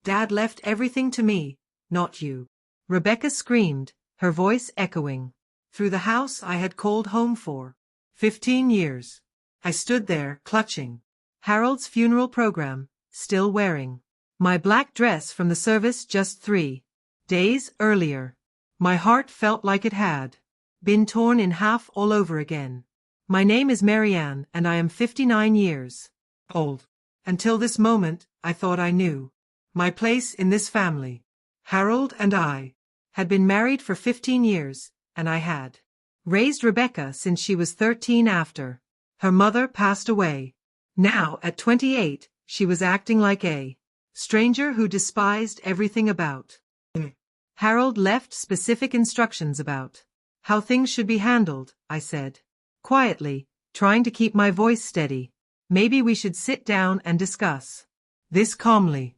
Dad left everything to me, not you. Rebecca screamed, her voice echoing through the house I had called home for 15 years. I stood there, clutching Harold's funeral program, still wearing my black dress from the service just 3 days earlier. My heart felt like it had been torn in half all over again. My name is Marianne, and I am 59 years old. Until this moment, I thought I knew my place in this family. Harold and I had been married for 15 years, and I had raised Rebecca since she was 13 after her mother passed away. Now, at 28, she was acting like a stranger who despised everything about me. Harold left specific instructions about how things should be handled, I said, quietly, trying to keep my voice steady. Maybe we should sit down and discuss this calmly.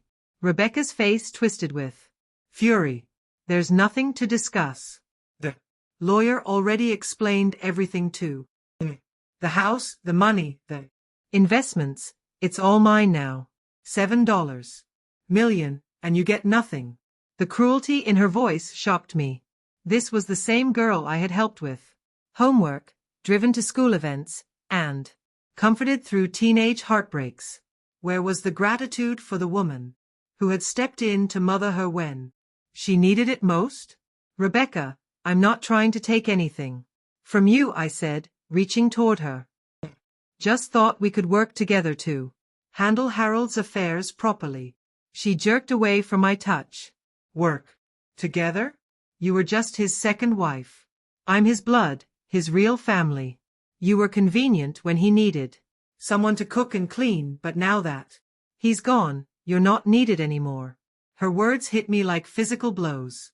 Rebecca's face twisted with fury. There's nothing to discuss. The lawyer already explained everything to me. The house, the money, the investments, it's all mine now. $7 million, and you get nothing. The cruelty in her voice shocked me. This was the same girl I had helped with homework, driven to school events, and comforted through teenage heartbreaks. Where was the gratitude for the woman who had stepped in to mother her when she needed it most? Rebecca, I'm not trying to take anything from you, I said, reaching toward her. Just thought we could work together to handle Harold's affairs properly. She jerked away from my touch. Work together? You were just his second wife. I'm his blood, his real family. You were convenient when he needed someone to cook and clean, but now that he's gone, you're not needed anymore. Her words hit me like physical blows.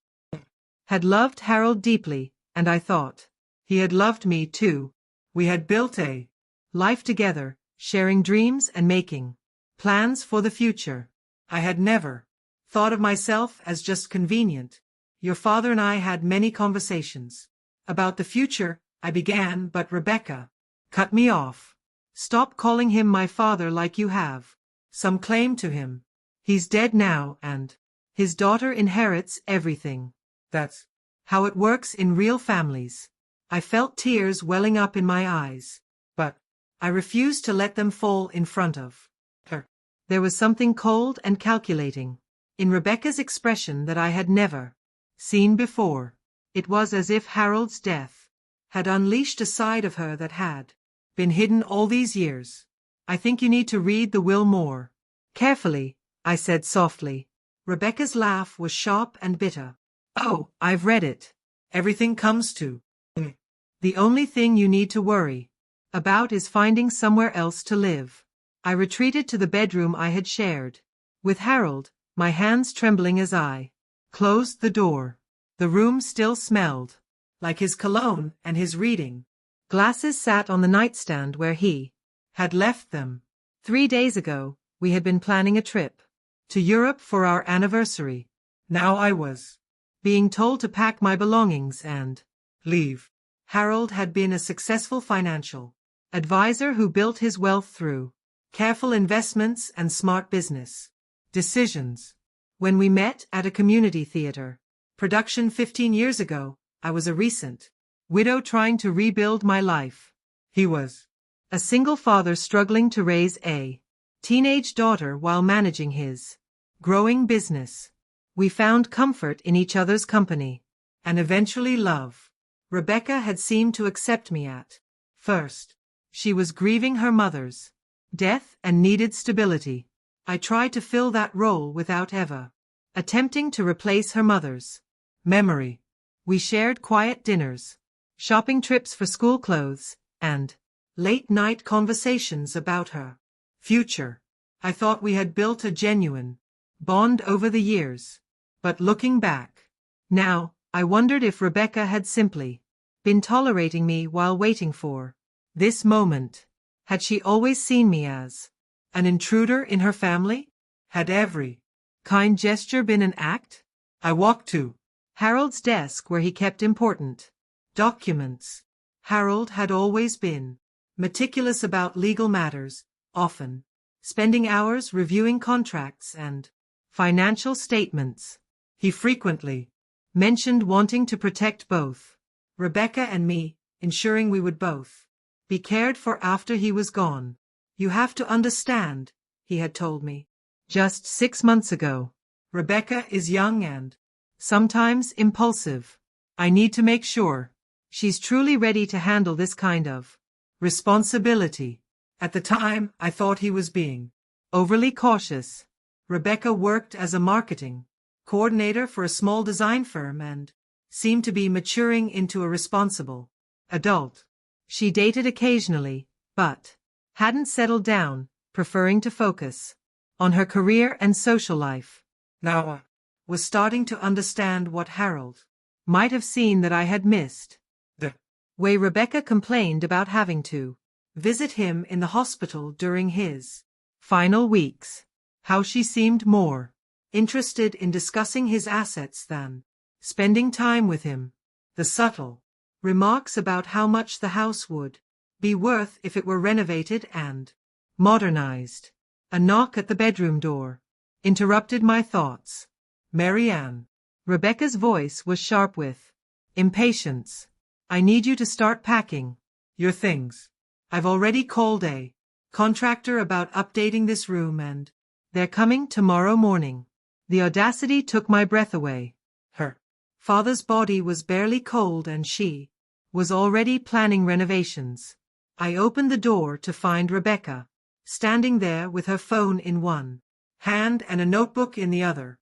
Had loved Harold deeply, and I thought he had loved me too. We had built a life together, sharing dreams and making plans for the future. I had never thought of myself as just convenient. Your father and I had many conversations about the future, I began, but Rebecca cut me off. Stop calling him my father like you have some claim to him. He's dead now, and his daughter inherits everything. That's how it works in real families. I felt tears welling up in my eyes, but I refused to let them fall in front of her. There was something cold and calculating in Rebecca's expression that I had never seen before. It was as if Harold's death had unleashed a side of her that had been hidden all these years. I think you need to read the will more carefully, I said softly. Rebecca's laugh was sharp and bitter. Oh, I've read it. Everything comes to me. The only thing you need to worry about is finding somewhere else to live. I retreated to the bedroom I had shared with Harold, my hands trembling as I closed the door. The room still smelled like his cologne, and his reading glasses sat on the nightstand where he had left them. 3 days ago, we had been planning a trip to Europe for our anniversary. Now I was being told to pack my belongings and leave. Harold had been a successful financial advisor who built his wealth through careful investments and smart business decisions. When we met at a community theater production 15 years ago, I was a recent widow trying to rebuild my life. He was a single father struggling to raise a teenage daughter while managing his growing business. We found comfort in each other's company, and eventually love. Rebecca had seemed to accept me at first. She was grieving her mother's death and needed stability. I tried to fill that role without ever attempting to replace her mother's memory. We shared quiet dinners, shopping trips for school clothes, and late-night conversations about her future. I thought we had built a genuine bond over the years. But looking back now, I wondered if Rebecca had simply been tolerating me while waiting for this moment. Had she always seen me as an intruder in her family? Had every kind gesture been an act? I walked to Harold's desk where he kept important documents. Harold had always been meticulous about legal matters, often spending hours reviewing contracts and financial statements. He frequently mentioned wanting to protect both Rebecca and me, ensuring we would both be cared for after he was gone. You have to understand, he had told me just 6 months ago. Rebecca is young and sometimes impulsive. I need to make sure she's truly ready to handle this kind of responsibility. At the time, I thought he was being overly cautious. Rebecca worked as a marketing coordinator for a small design firm and seemed to be maturing into a responsible adult. She dated occasionally, but hadn't settled down, preferring to focus on her career and social life. Now I was starting to understand what Harold might have seen that I had missed. The way Rebecca complained about having to visit him in the hospital during his final weeks. How she seemed more interested in discussing his assets than spending time with him. The subtle remarks about how much the house would be worth if it were renovated and modernized. A knock at the bedroom door interrupted my thoughts. Marianne. Rebecca's voice was sharp with impatience. I need you to start packing your things. I've already called a contractor about updating this room and they're coming tomorrow morning. The audacity took my breath away. Her father's body was barely cold and she was already planning renovations. I opened the door to find Rebecca standing there with her phone in one hand and a notebook in the other,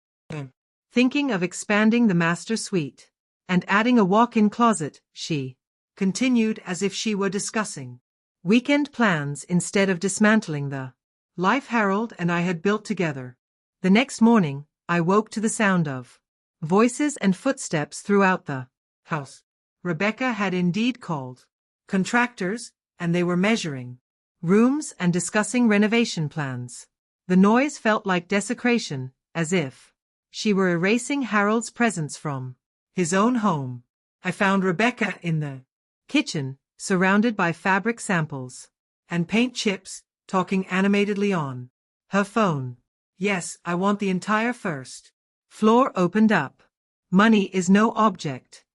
thinking of expanding the master suite and adding a walk-in closet. She continued as if she were discussing weekend plans instead of dismantling the life Harold and I had built together. The next morning, I woke to the sound of voices and footsteps throughout the house. Rebecca had indeed called contractors, and they were measuring rooms and discussing renovation plans. The noise felt like desecration, as if she were erasing Harold's presence from his own home. I found Rebecca in the kitchen, surrounded by fabric samples and paint chips, talking animatedly on her phone. Yes, I want the entire first floor opened up. Money is no object,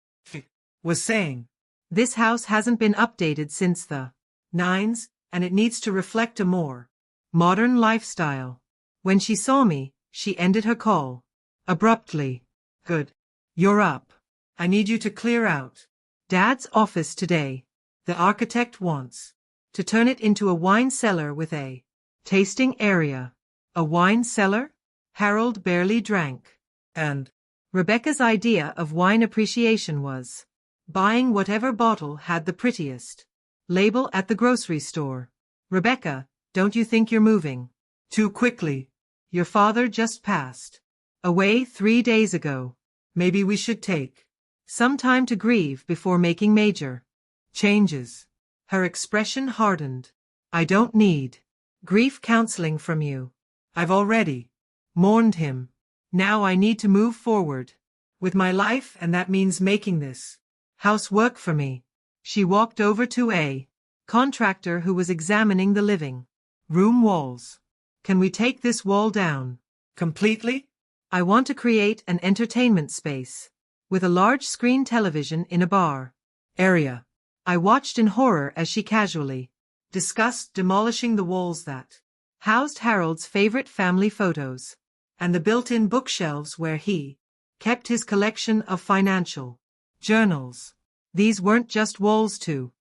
was saying. This house hasn't been updated since the 90s, and it needs to reflect a more modern lifestyle. When she saw me, she ended her call abruptly. Good. You're up. I need you to clear out Dad's office today. The architect wants to turn it into a wine cellar with a tasting area. A wine cellar? Harold barely drank. And Rebecca's idea of wine appreciation was buying whatever bottle had the prettiest label at the grocery store. Rebecca, don't you think you're moving too quickly? Your father just passed away 3 days ago. Maybe we should take some time to grieve before making major changes. Her expression hardened. I don't need grief counseling from you. I've already mourned him. Now I need to move forward with my life, and that means making this house work for me. She walked over to a contractor who was examining the living room walls. Can we take this wall down completely? I want to create an entertainment space with a large screen television in a bar area. I watched in horror as she casually discussed demolishing the walls that housed Harold's favorite family photos and the built-in bookshelves where he kept his collection of financial journals. These weren't just walls too.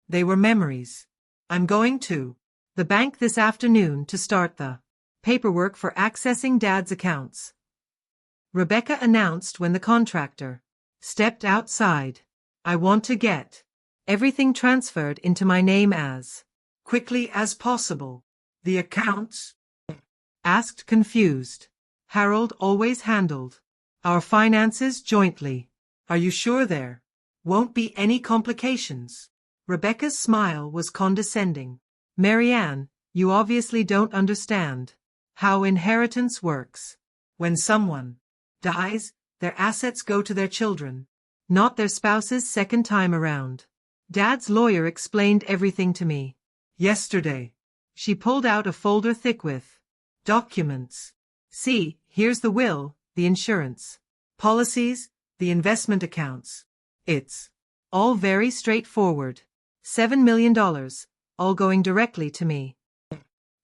They were memories. I'm going to the bank this afternoon to start the paperwork for accessing Dad's accounts, Rebecca announced when the contractor stepped outside. I want to get everything transferred into my name as quickly as possible. The accounts? Asked confused. Harold always handled our finances jointly. Are you sure there won't be any complications? Rebecca's smile was condescending. Marianne, you obviously don't understand how inheritance works. When someone dies, their assets go to their children, not their spouse's second time around. Dad's lawyer explained everything to me yesterday. She pulled out a folder thick with documents. See, Here's the will, the insurance, policies, the investment accounts. It's all very straightforward. $7 million, all going directly to me.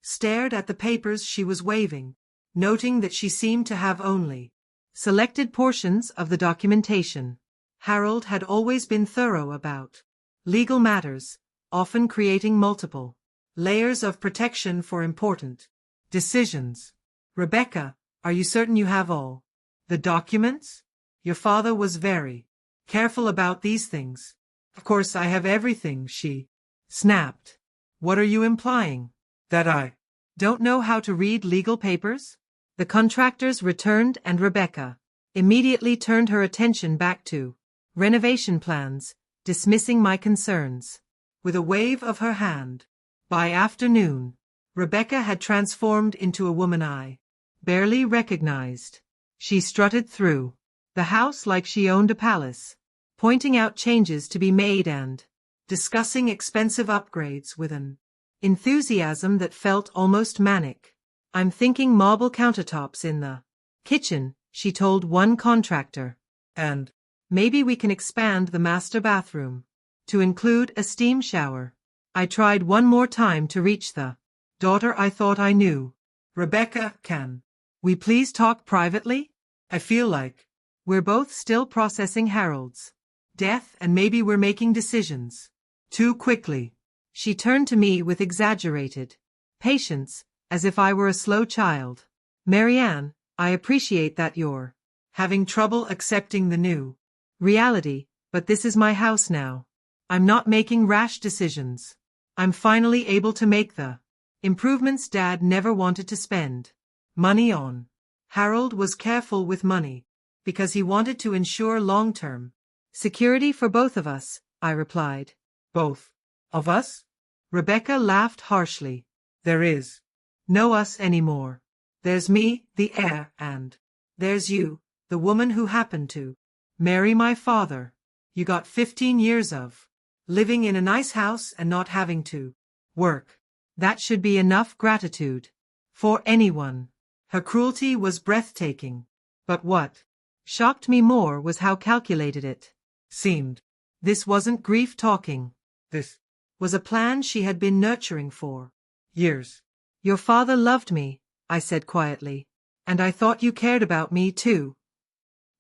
Stared at the papers she was waving, noting that she seemed to have only selected portions of the documentation. Harold had always been thorough about legal matters, often creating multiple layers of protection for important decisions. Rebecca, are you certain you have all the documents? Your father was very careful about these things. Of course I have everything, she snapped. What are you implying? That I don't know how to read legal papers? The contractors returned and Rebecca immediately turned her attention back to renovation plans, dismissing my concerns with a wave of her hand. By afternoon, Rebecca had transformed into a woman I barely recognized. She strutted through the house like she owned a palace, pointing out changes to be made and discussing expensive upgrades with an enthusiasm that felt almost manic. I'm thinking marble countertops in the kitchen, she told one contractor. And maybe we can expand the master bathroom to include a steam shower. I tried one more time to reach the daughter I thought I knew. Rebecca, can we please talk privately? I feel like we're both still processing Harold's death and maybe we're making decisions too quickly. She turned to me with exaggerated patience, as if I were a slow child. Marianne, I appreciate that you're having trouble accepting the new reality, but this is my house now. I'm not making rash decisions. I'm finally able to make the improvements Dad never wanted to spend money on. Harold was careful with money because he wanted to ensure long-term security for both of us, I replied. Both of us? Rebecca laughed harshly. There is no us anymore. There's me, the heir, and there's you, the woman who happened to marry my father. You got 15 years of living in a nice house and not having to work. That should be enough gratitude for anyone. Her cruelty was breathtaking. But what shocked me more was how calculated it seemed. This wasn't grief talking. This was a plan she had been nurturing for years. Your father loved me, I said quietly. And I thought you cared about me too.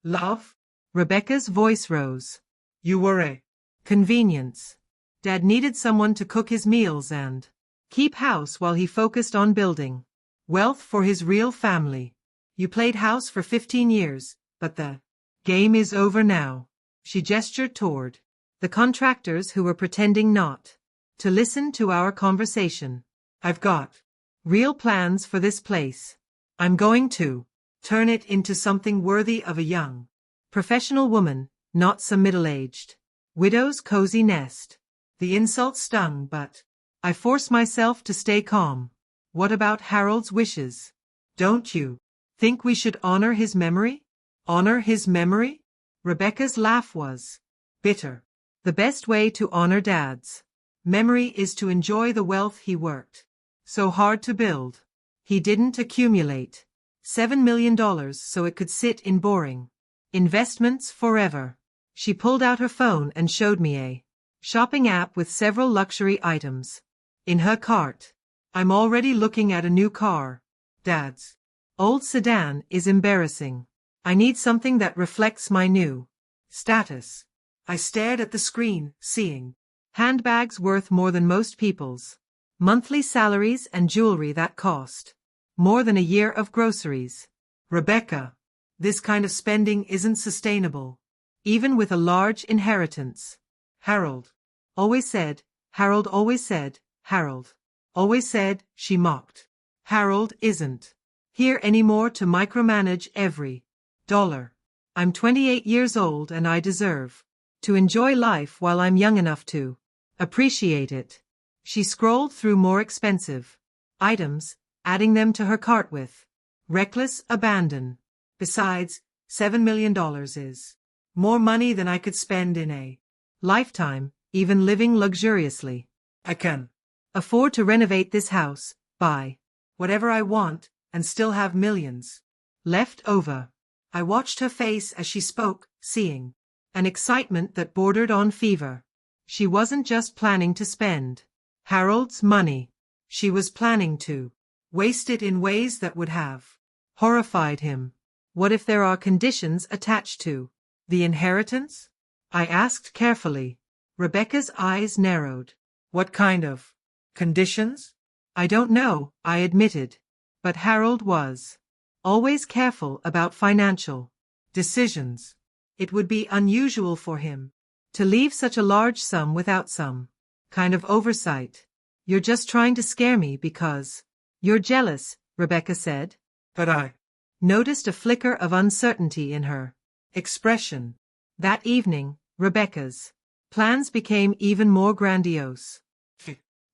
Love? Rebecca's voice rose. You were a convenience. Dad needed someone to cook his meals and keep house while he focused on building wealth for his real family. You played house for 15 years, but the game is over now. She gestured toward the contractors who were pretending not to listen to our conversation. I've got real plans for this place. I'm going to turn it into something worthy of a young professional woman, not some middle-aged widow's cozy nest. The insult stung, but I forced myself to stay calm. What about Harold's wishes? Don't you think we should honor his memory? Honor his memory? Rebecca's laugh was bitter. The best way to honor Dad's memory is to enjoy the wealth he worked so hard to build. He didn't accumulate $7 million so it could sit in boring investments forever. She pulled out her phone and showed me a shopping app with several luxury items in her cart. I'm already looking at a new car. Dad's old sedan is embarrassing. I need something that reflects my new status. I stared at the screen, seeing handbags worth more than most people's monthly salaries and jewelry that cost more than a year of groceries. Rebecca, this kind of spending isn't sustainable, even with a large inheritance. Harold always said, Harold always said, Harold always said, she mocked. Harold isn't here anymore to micromanage every dollar. I'm 28 years old and I deserve to enjoy life while I'm young enough to appreciate it. She scrolled through more expensive items, adding them to her cart with reckless abandon. Besides, $7 million is more money than I could spend in a lifetime, even living luxuriously. I can afford to renovate this house, buy whatever I want, and still have millions Left over. I watched her face as she spoke, seeing an excitement that bordered on fever. She wasn't just planning to spend Harold's money. She was planning to waste it in ways that would have horrified him. What if there are conditions attached to the inheritance? I asked carefully. Rebecca's eyes narrowed. What kind of conditions? I don't know, I admitted. But Harold was always careful about financial decisions. It would be unusual for him to leave such a large sum without some kind of oversight. You're just trying to scare me because you're jealous, Rebecca said. But I noticed a flicker of uncertainty in her expression. That evening, Rebecca's plans became even more grandiose.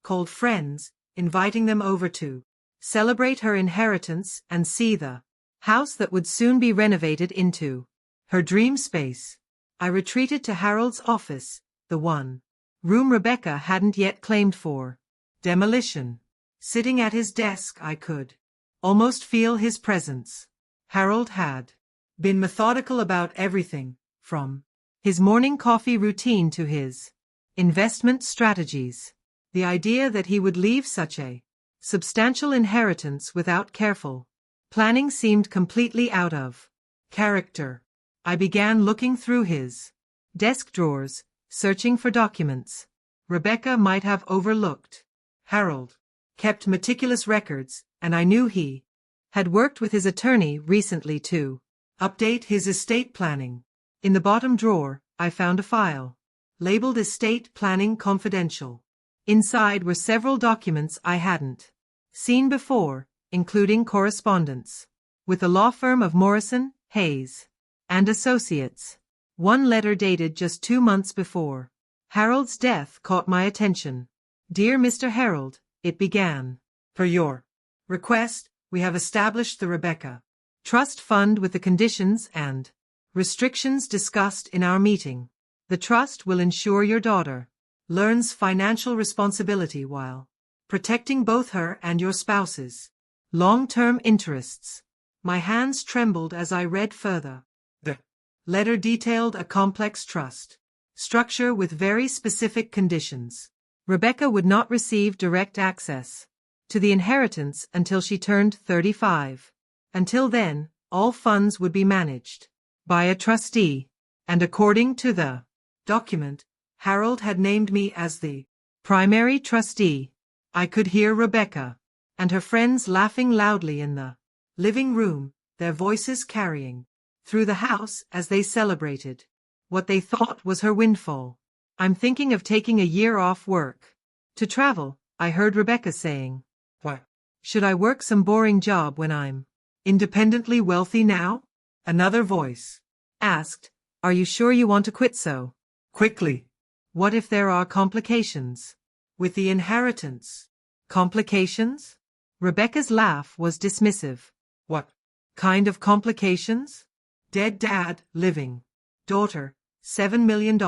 Called friends, inviting them over to celebrate her inheritance and see the house that would soon be renovated into her dream space. I retreated to Harold's office, the one room Rebecca hadn't yet claimed for demolition. Sitting at his desk, I could almost feel his presence. Harold had been methodical about everything, from his morning coffee routine to his investment strategies. The idea that he would leave such a substantial inheritance without careful planning seemed completely out of character. I began looking through his desk drawers, searching for documents Rebecca might have overlooked. Harold kept meticulous records, and I knew he had worked with his attorney recently to update his estate planning. In the bottom drawer, I found a file labeled Estate Planning Confidential. Inside were several documents I hadn't seen before, including correspondence with the law firm of Morrison, Hayes and Associates. One letter dated just 2 months before Harold's death caught my attention. Dear Mr. Harold, it began. Per your request, we have established the Rebecca Trust Fund with the conditions and restrictions discussed in our meeting. The trust will ensure your daughter learns financial responsibility while protecting both her and your spouse's long-term interests. My hands trembled as I read further. The letter detailed a complex trust structure with very specific conditions. Rebecca would not receive direct access to the inheritance until she turned 35. Until then, all funds would be managed by a trustee, and according to the document, Harold had named me as the primary trustee. I could hear Rebecca and her friends laughing loudly in the living room, their voices carrying through the house as they celebrated what they thought was her windfall. I'm thinking of taking a year off work to travel, I heard Rebecca saying. What? Should I work some boring job when I'm independently wealthy now? Another voice asked. Are you sure you want to quit so quickly? What if there are complications with the inheritance? Complications? Rebecca's laugh was dismissive. What kind of complications? Dead dad, living daughter, $7 million.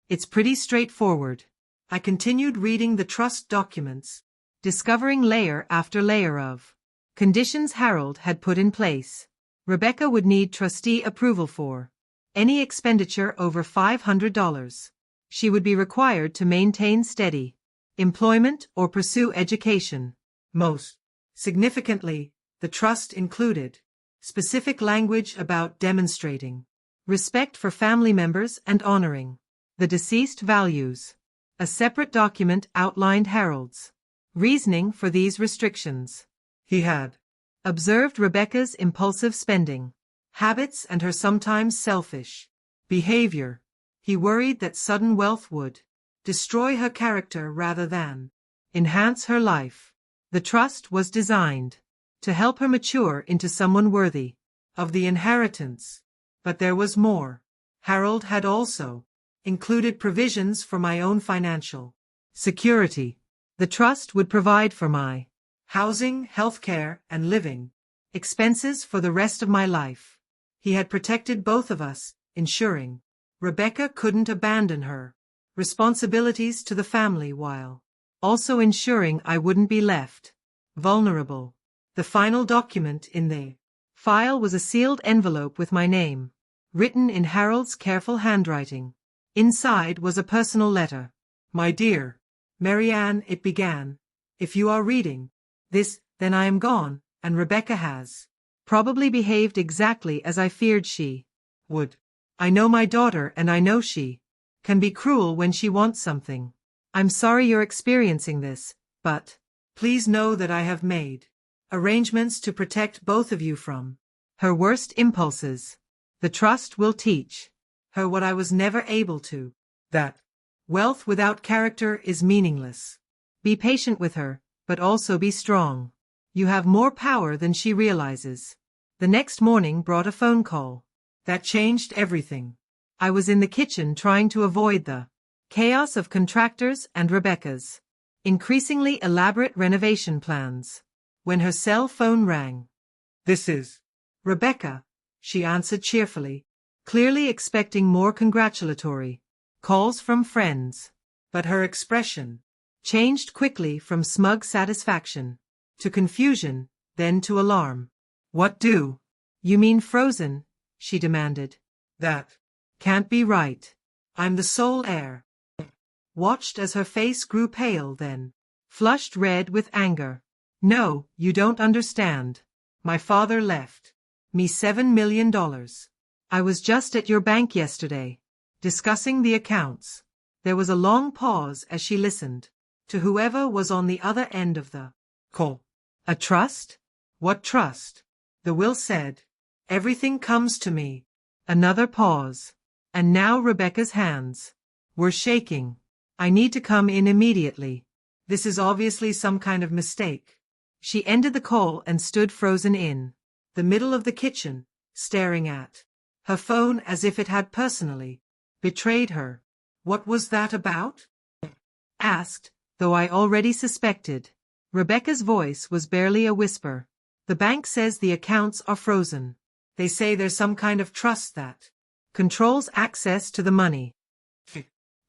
It's pretty straightforward. I continued reading the trust documents, discovering layer after layer of conditions Harold had put in place. Rebecca would need trustee approval for any expenditure over $500. She would be required to maintain steady employment or pursue education. Most significantly, the trust included specific language about demonstrating respect for family members and honoring the deceased values. A separate document outlined Harold's reasoning for these restrictions. He had observed Rebecca's impulsive spending habits and her sometimes selfish behavior. He worried that sudden wealth would destroy her character rather than enhance her life. The trust was designed to help her mature into someone worthy of the inheritance. But there was more. Harold had also included provisions for my own financial security. The trust would provide for my housing, healthcare, and living expenses for the rest of my life. He had protected both of us, ensuring Rebecca couldn't abandon her responsibilities to the family while also ensuring I wouldn't be left vulnerable. The final document in the file was a sealed envelope with my name, written in Harold's careful handwriting. Inside was a personal letter. My dear Marianne, it began. If you are reading this, then I am gone, and Rebecca has probably behaved exactly as I feared she would. I know my daughter, and I know she can be cruel when she wants something. I'm sorry you're experiencing this, but please know that I have made arrangements to protect both of you from her worst impulses. The trust will teach her what I was never able to, that wealth without character is meaningless. Be patient with her, but also be strong. You have more power than she realizes. The next morning brought a phone call that changed everything. I was in the kitchen trying to avoid the chaos of contractors and Rebecca's increasingly elaborate renovation plans, when her cell phone rang. This is Rebecca, she answered cheerfully, clearly expecting more congratulatory calls from friends. But her expression changed quickly from smug satisfaction to confusion, then to alarm. What do you mean frozen? She demanded. That can't be right. I'm the sole heir. Watched as her face grew pale, then flushed red with anger. No, you don't understand. My father left me $7 million. I was just at your bank yesterday, discussing the accounts. There was a long pause as she listened to whoever was on the other end of the call. A trust? What trust? The will said. Everything comes to me. Another pause. And now Rebecca's hands were shaking. I need to come in immediately. This is obviously some kind of mistake. She ended the call and stood frozen in the middle of the kitchen, staring at her phone as if it had personally betrayed her. What was that about? Asked, though I already suspected. Rebecca's voice was barely a whisper. The bank says the accounts are frozen. They say there's some kind of trust that controls access to the money.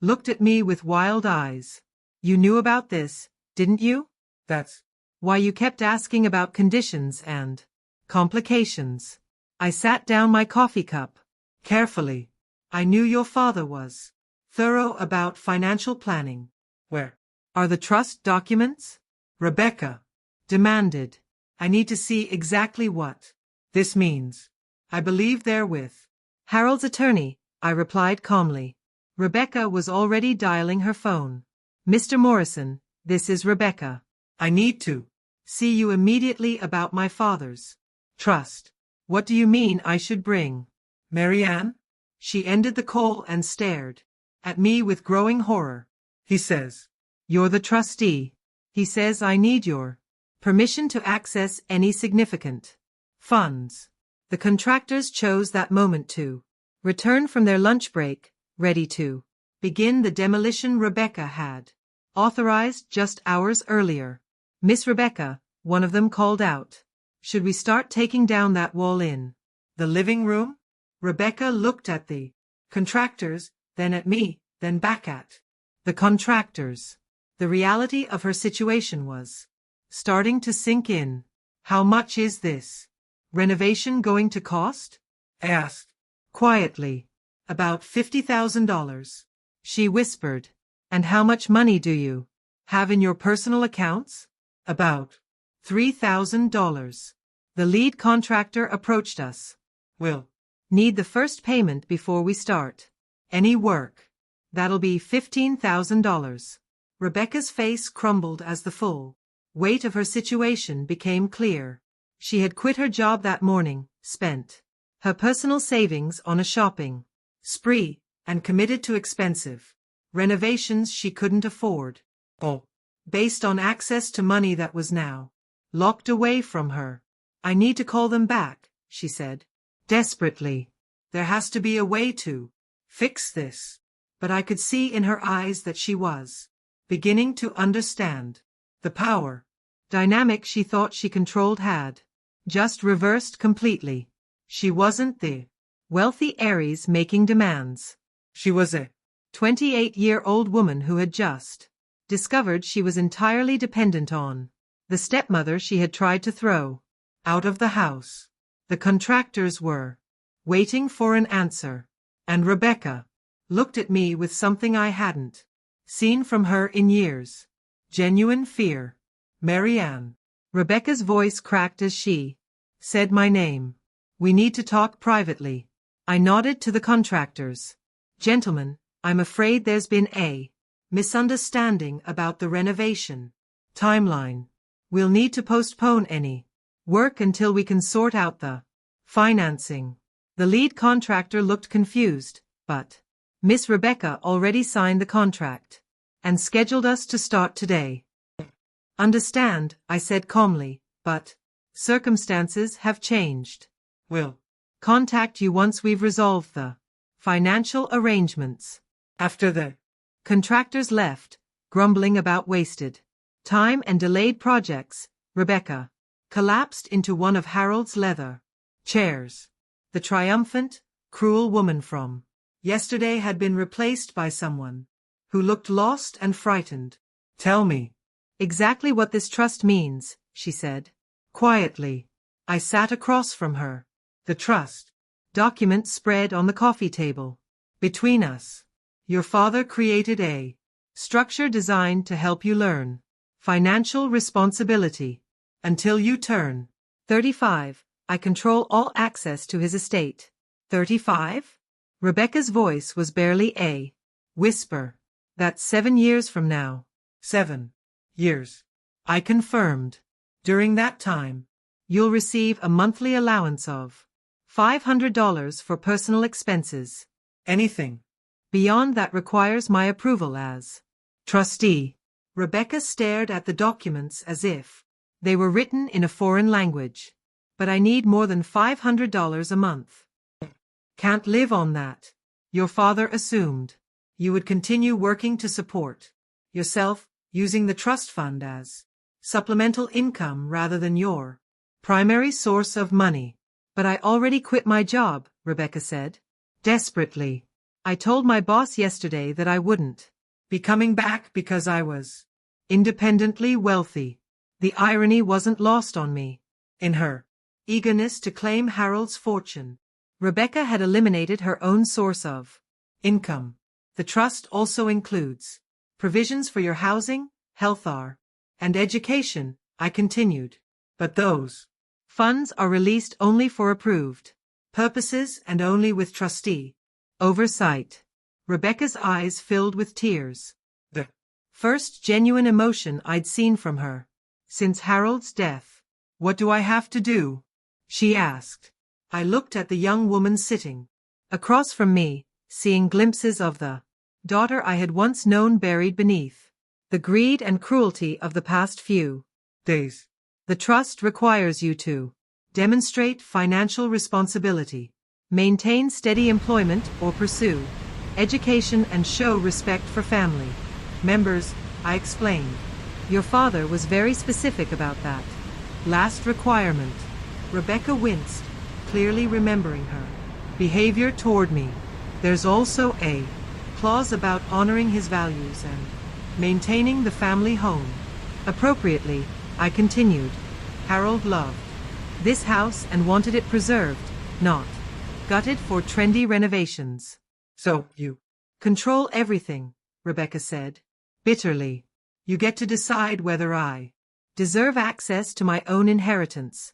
Looked at me with wild eyes. You knew about this, didn't you? That's why you kept asking about conditions and complications. I sat down my coffee cup carefully. I knew your father was thorough about financial planning. Where are the trust documents? Rebecca demanded. I need to see exactly what this means. I believe they're with Harold's attorney, I replied calmly. Rebecca was already dialing her phone. Mr. Morrison, this is Rebecca. I need to see you immediately about my father's trust. What do you mean I should bring Marianne? She ended the call and stared at me with growing horror. He says you're the trustee. He says I need your permission to access any significant funds. The contractors chose that moment to return from their lunch break, ready to begin the demolition Rebecca had authorized just hours earlier. Miss Rebecca, one of them called out. Should we start taking down that wall in the living room? Rebecca looked at the contractors, then at me, then back at the contractors. The reality of her situation was starting to sink in. How much is this renovation going to cost? I asked quietly. About $50,000. She whispered. And how much money do you have in your personal accounts? About $3,000. The lead contractor approached us. We'll need the first payment before we start any work. That'll be $15,000. Rebecca's face crumbled as the full weight of her situation became clear. She had quit her job that morning, spent her personal savings on a shopping spree, and committed to expensive renovations she couldn't afford. All based on access to money that was now locked away from her. I need to call them back, she said desperately. There has to be a way to fix this. But I could see in her eyes that she was beginning to understand. The power dynamic she thought she controlled had just reversed completely. She wasn't the wealthy Aries making demands. She was a 28-year-old woman who had just discovered she was entirely dependent on the stepmother she had tried to throw out of the house. The contractors were waiting for an answer, and Rebecca looked at me with something I hadn't seen from her in years. Genuine fear. Marianne. Rebecca's voice cracked as she said my name. We need to talk privately. I nodded to the contractors. Gentlemen, I'm afraid there's been a misunderstanding about the renovation timeline. We'll need to postpone any work until we can sort out the financing. The lead contractor looked confused, but Miss Rebecca already signed the contract and scheduled us to start today. Understand, I said calmly, but circumstances have changed. We'll contact you once we've resolved the financial arrangements. After the contractors left, grumbling about wasted time and delayed projects, Rebecca collapsed into one of Harold's leather chairs. The triumphant, cruel woman from yesterday had been replaced by someone who looked lost and frightened. Tell me exactly what this trust means, she said quietly. I sat across from her. The trust document spread on the coffee table between us. Your father created a structure designed to help you learn financial responsibility. Until you turn 35, I control all access to his estate. 35? Rebecca's voice was barely a whisper. That's 7 years from now. 7 years. I confirmed. During that time, you'll receive a monthly allowance of $500 for personal expenses. Anything beyond that requires my approval as trustee. Rebecca stared at the documents as if they were written in a foreign language. But I need more than $500 a month. Can't live on that. Your father assumed you would continue working to support yourself, using the trust fund as supplemental income rather than your primary source of money. But I already quit my job, Rebecca said desperately. I told my boss yesterday that I wouldn't be coming back because I was independently wealthy. The irony wasn't lost on me. In her eagerness to claim Harold's fortune, Rebecca had eliminated her own source of income. The trust also includes provisions for your housing, health and education, I continued. But those funds are released only for approved purposes and only with trustee oversight. Rebecca's eyes filled with tears. The first genuine emotion I'd seen from her since Harold's death. What do I have to do? She asked. I looked at the young woman sitting across from me, seeing glimpses of the daughter I had once known buried beneath the greed and cruelty of the past few days. The trust requires you to demonstrate financial responsibility, maintain steady employment or pursue education and show respect for family members, I explained. Your father was very specific about that last requirement. Rebecca winced, clearly remembering her behavior toward me. There's also a clause about honoring his values and maintaining the family home appropriately, I continued. Harold loved this house and wanted it preserved, not gutted for trendy renovations. So you control everything, Rebecca said bitterly. You get to decide whether I deserve access to my own inheritance.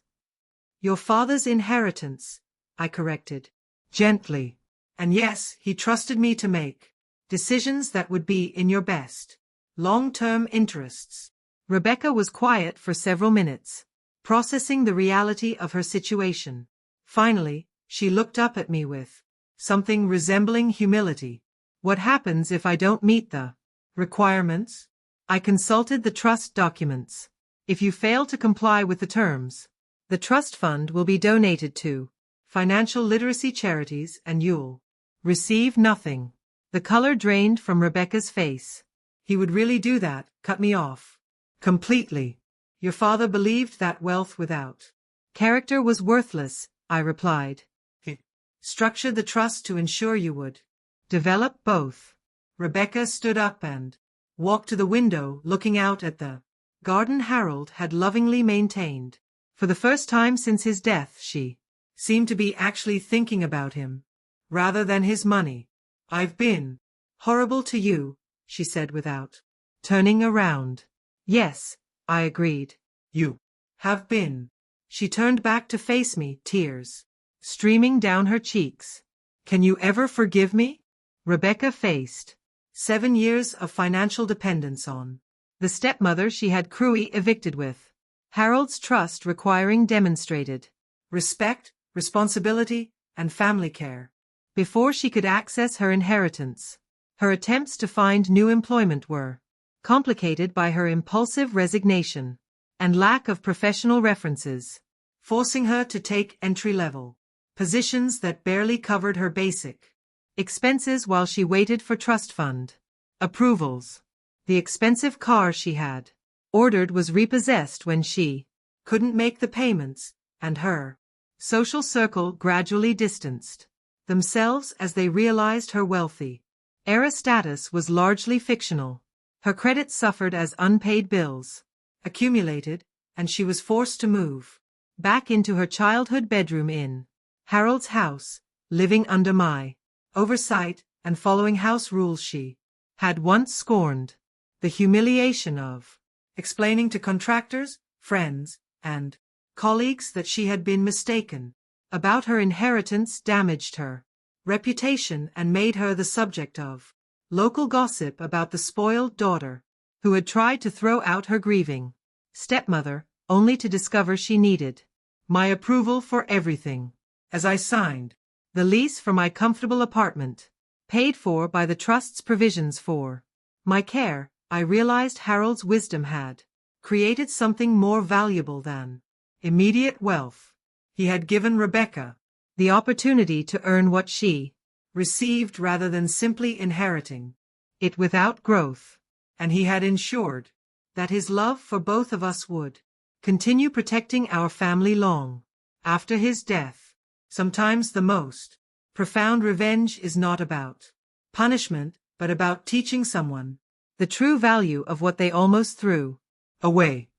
Your father's inheritance, I corrected gently. And yes, he trusted me to make decisions that would be in your best long-term interests. Rebecca was quiet for several minutes, processing the reality of her situation. Finally, she looked up at me with something resembling humility. What happens if I don't meet the requirements? I consulted the trust documents. If you fail to comply with the terms, the trust fund will be donated to financial literacy charities and you'll receive nothing. The color drained from Rebecca's face. He would really do that, cut me off completely. Your father believed that wealth without character was worthless, I replied. He structured the trust to ensure you would develop both. Rebecca stood up and walked to the window, looking out at the garden Harold had lovingly maintained. For the first time since his death, she seemed to be actually thinking about him, rather than his money. I've been horrible to you, she said without turning around. Yes, I agreed. You have been. She turned back to face me, tears streaming down her cheeks. Can you ever forgive me? Rebecca faced 7 years of financial dependence on the stepmother she had cruelly evicted with. Harold's trust requiring demonstrated respect, responsibility, and family care before she could access her inheritance. Her attempts to find new employment were complicated by her impulsive resignation and lack of professional references, forcing her to take entry-level positions that barely covered her basic expenses while she waited for trust fund approvals. The expensive car she had ordered was repossessed when she couldn't make the payments, and her social circle gradually distanced themselves as they realized her wealthy era status was largely fictional. Her credit suffered as unpaid bills accumulated, and she was forced to move back into her childhood bedroom in Harold's house, living under my oversight and following house rules she had once scorned. The humiliation of explaining to contractors, friends, and colleagues that she had been mistaken about her inheritance damaged her reputation and made her the subject of local gossip about the spoiled daughter who had tried to throw out her grieving stepmother only to discover she needed my approval for everything. As I signed the lease for my comfortable apartment, paid for by the trust's provisions for my care, I realized Harold's wisdom had created something more valuable than immediate wealth. He had given Rebecca the opportunity to earn what she received rather than simply inheriting it without growth, and he had ensured that his love for both of us would continue protecting our family long after his death. Sometimes the most profound revenge is not about punishment, but about teaching someone the true value of what they almost threw away.